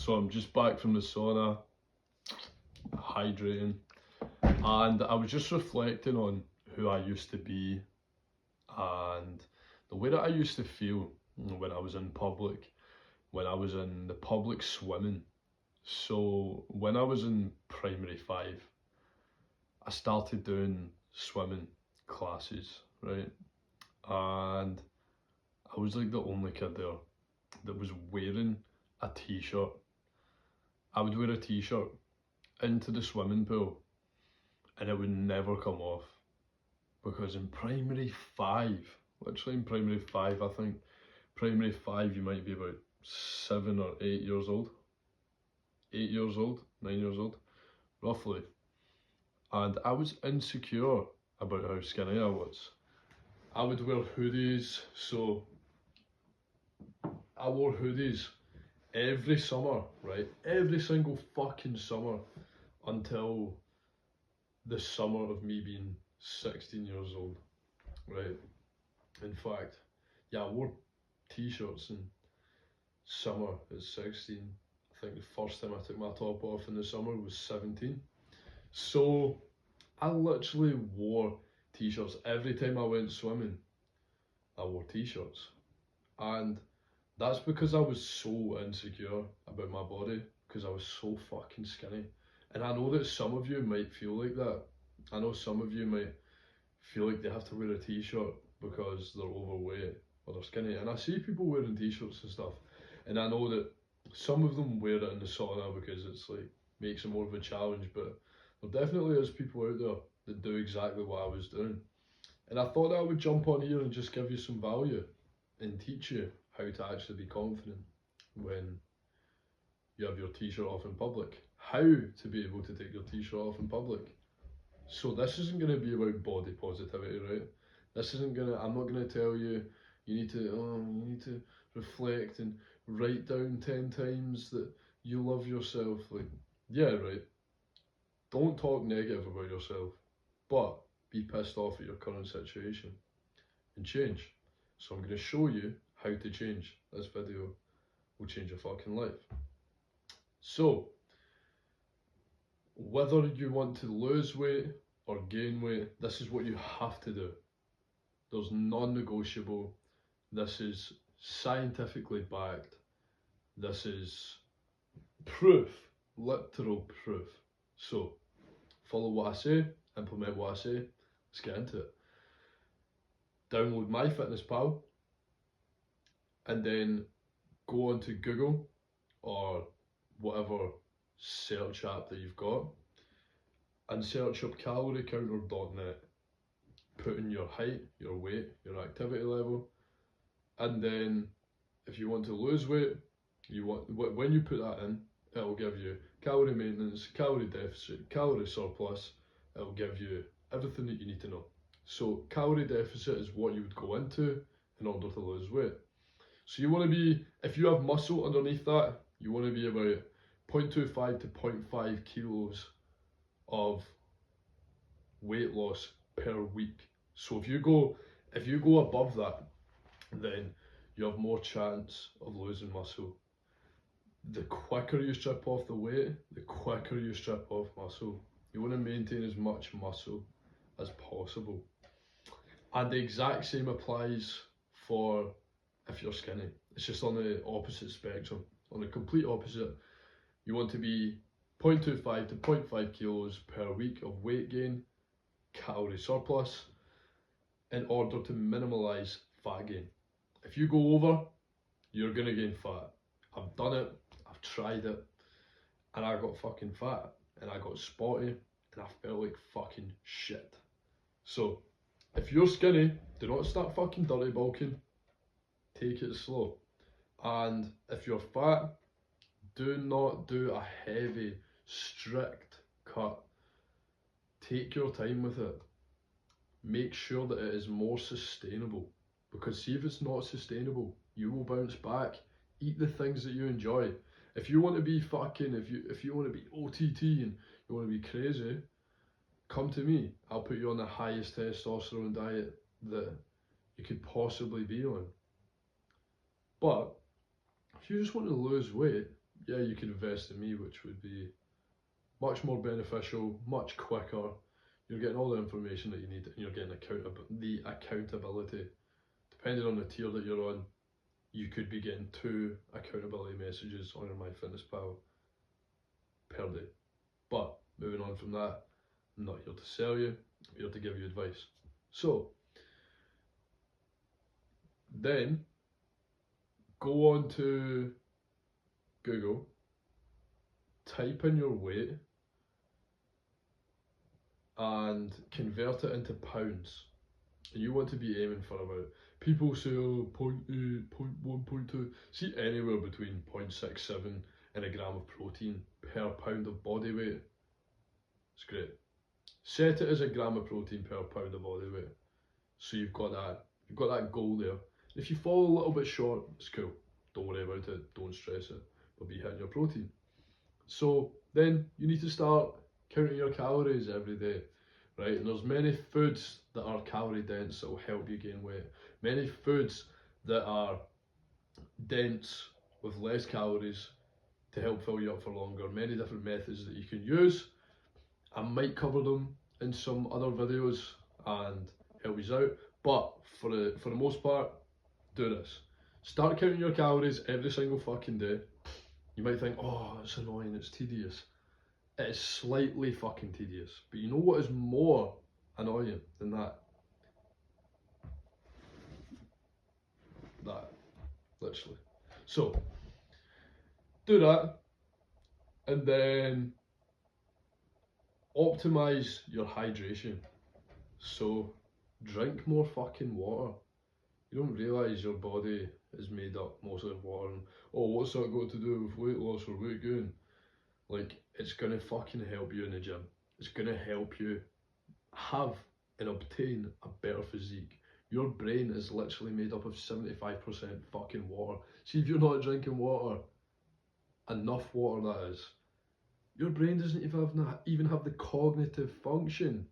So I'm just back from the sauna, hydrating, and I was just reflecting on who I used to be and the way that I used to feel when I was in public, when I was in the public swimming. So when I was in primary 5, I started doing swimming classes, right? And I was like the only kid there that was wearing a t-shirt. I would wear a t-shirt into the swimming pool and it would never come off, because in primary 5, literally in primary 5, I think, primary 5 you might be about 7 or 8 years old, 8 years old, 9 years old, roughly. And I was insecure about how skinny I was. I would wear hoodies, so I wore hoodies every summer, right? Every single fucking summer until the summer of me being 16 years old, right? In fact, yeah, I wore t-shirts in summer at 16. I think the first time I took my top off in the summer was 17. So I literally wore t-shirts every time I went swimming. I wore t-shirts, and that's because I was so insecure about my body, because I was so fucking skinny. And I know that some of you might feel like that. I know some of you might feel like they have to wear a t-shirt because they're overweight or they're skinny. And I see people wearing t-shirts and stuff, and I know that some of them wear it in the sauna because it's like makes it more of a challenge, but there definitely is people out there that do exactly what I was doing. And I thought that I would jump on here and just give you some value and teach you how to actually be confident when you have your t-shirt off in public, how to be able to take your t-shirt off in public. So this isn't going to be about body positivity, right? This isn't going to, I'm not going to tell you you need to reflect and write down 10 times that you love yourself. Like, yeah, right, don't talk negative about yourself, but be pissed off at your current situation and change. So I'm going to show you how to change. This video will change your fucking life. So, whether you want to lose weight or gain weight, this is what you have to do. There's non-negotiable. This is scientifically backed. This is proof, literal proof. So, follow what I say, implement what I say, let's get into it. Download MyFitnessPal and then go onto Google or whatever search app that you've got and search up caloriecounter.net. Put in your height, your weight, your activity level, and then if you want to lose weight, when you put that in, it'll give you calorie maintenance, calorie deficit, calorie surplus. It'll give you everything that you need to know. So calorie deficit is what you would go into in order to lose weight. So you want to be, if you have muscle underneath that, you want to be about 0.25 to 0.5 kilos of weight loss per week. So if you go above that, then you have more chance of losing muscle. The quicker you strip off the weight, the quicker you strip off muscle. You want to maintain as much muscle as possible. And the exact same applies for if you're skinny. It's just on the opposite spectrum, on the complete opposite. You want to be 0.25 to 0.5 kilos per week of weight gain, calorie surplus, in order to minimize fat gain. If you go over, you're going to gain fat. I've done it, I've tried it, and I got fucking fat, and I got spotty, and I felt like fucking shit. So, if you're skinny, do not start fucking dirty bulking. Take it slow. And if you're fat, do not do a heavy, strict cut. Take your time with it. Make sure that it is more sustainable. Because see, if it's not sustainable, you will bounce back. Eat the things that you enjoy. If you want to be fucking, if you want to be OTT and you want to be crazy, come to me. I'll put you on the highest testosterone diet that you could possibly be on. But if you just want to lose weight, yeah, you can invest in me, which would be much more beneficial, much quicker. You're getting all the information that you need, and you're getting the accountability. Depending on the tier that you're on, you could be getting 2 accountability messages on your MyFitnessPal per day. But moving on from that, I'm not here to sell you, I'm here to give you advice. So then go on to Google, type in your weight and convert it into pounds. And you want to be aiming for about, people say, oh, 0.8, 0.1, 0.2, see anywhere between 0.67 and a gram of protein per pound of body weight. It's great. Set it as a gram of protein per pound of body weight. So you've got that goal there. If you fall a little bit short, it's cool. Don't worry about it, don't stress it, but be hitting your protein. So then you need to start counting your calories every day, right? And there's many foods that are calorie dense that will help you gain weight. Many foods that are dense with less calories to help fill you up for longer. Many different methods that you can use. I might cover them in some other videos and help you out, but for the most part, do this. Start counting your calories every single fucking day. You might think, oh, it's annoying, it's tedious. It is slightly fucking tedious, but you know what is more annoying than that? That, literally. So, do that, and then optimize your hydration. So, drink more fucking water. You don't realise your body is made up mostly of water. And, oh, what's that got to do with weight loss or weight gain? Like, it's gonna fucking help you in the gym. It's gonna help you have and obtain a better physique. Your brain is literally made up of 75% fucking water. See, if you're not drinking water, enough water that is, your brain doesn't even have the cognitive function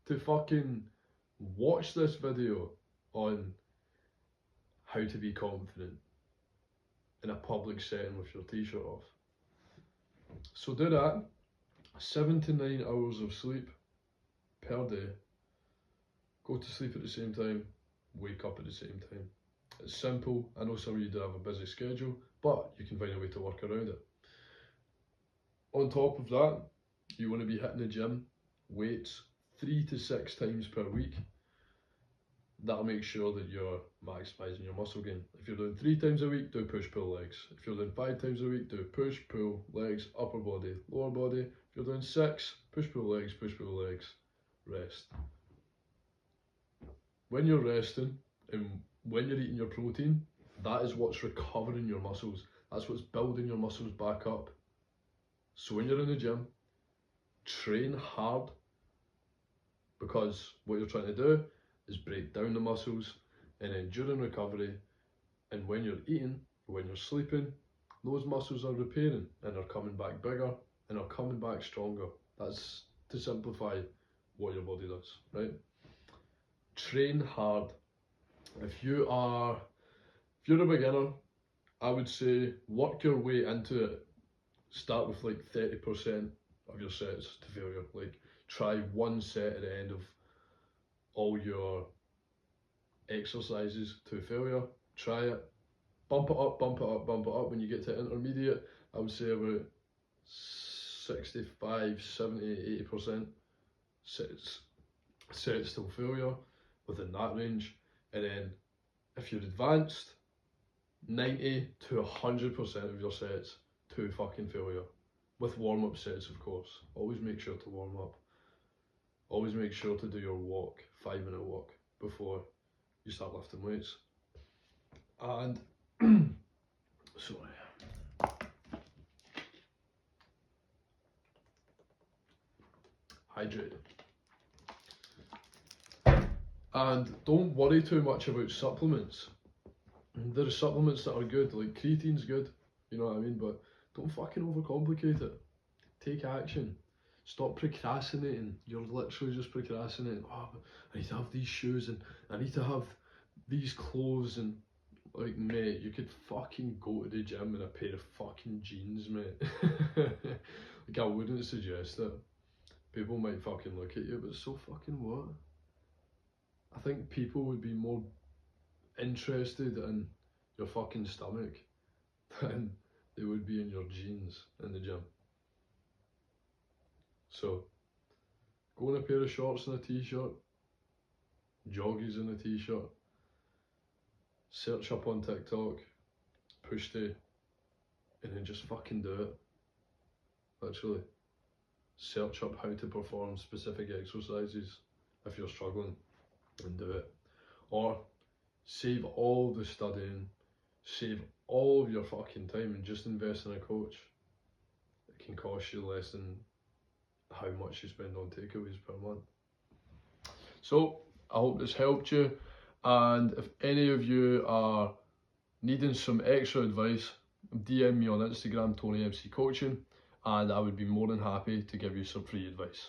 to fucking watch this video on how to be confident in a public setting with your t-shirt off. So do that, 7 to 9 hours of sleep per day. Go to sleep at the same time, wake up at the same time. It's simple. I know some of you do have a busy schedule, but you can find a way to work around it. On top of that, you want to be hitting the gym, weights 3 to 6 times per week. That'll make sure that you're maximising your muscle gain. If you're doing 3 times a week, do push-pull legs. If you're doing 5 times a week, do push-pull legs, upper body, lower body. If you're doing 6, push-pull legs, rest. When you're resting and when you're eating your protein, that is what's recovering your muscles. That's what's building your muscles back up. So when you're in the gym, train hard, because what you're trying to do is break down the muscles, and then during recovery and when you're eating, when you're sleeping, those muscles are repairing and are coming back bigger and are coming back stronger. That's to simplify what your body does, right? Train hard. If you're a beginner, I would say work your way into it. Start with like 30% of your sets to failure. Like, try 1 set at the end of all your exercises to failure. Try it. Bump it up. When you get to intermediate, I would say about 65, 70, 80% sets till failure, within that range. And then if you're advanced, 90 to 100% of your sets to fucking failure, with warm-up sets, of course. Always make sure to warm up. Always make sure to do your walk, 5-minute walk, before you start lifting weights. And sorry, hydrate. And don't worry too much about supplements. There are supplements that are good, like creatine's good, you know what I mean, but don't fucking overcomplicate it. Take action. Stop procrastinating. You're literally just procrastinating. Oh, I need to have these shoes, and I need to have these clothes, and Like, mate, you could fucking go to the gym in a pair of fucking jeans, mate. Like, I wouldn't suggest it. People might fucking look at you, but so fucking what? I think people would be more interested in your fucking stomach than they would be in your jeans in the gym. So, go in a pair of shorts and a t-shirt, joggies and a t-shirt, search up on TikTok, push day, and then just fucking do it. Literally. Search up how to perform specific exercises if you're struggling and do it. Or save all the studying, save all of your fucking time and just invest in a coach. It can cost you less than how much you spend on takeaways per month. So I hope this helped you, and if any of you are needing some extra advice, DM me on Instagram, Tony MC Coaching, and I would be more than happy to give you some free advice.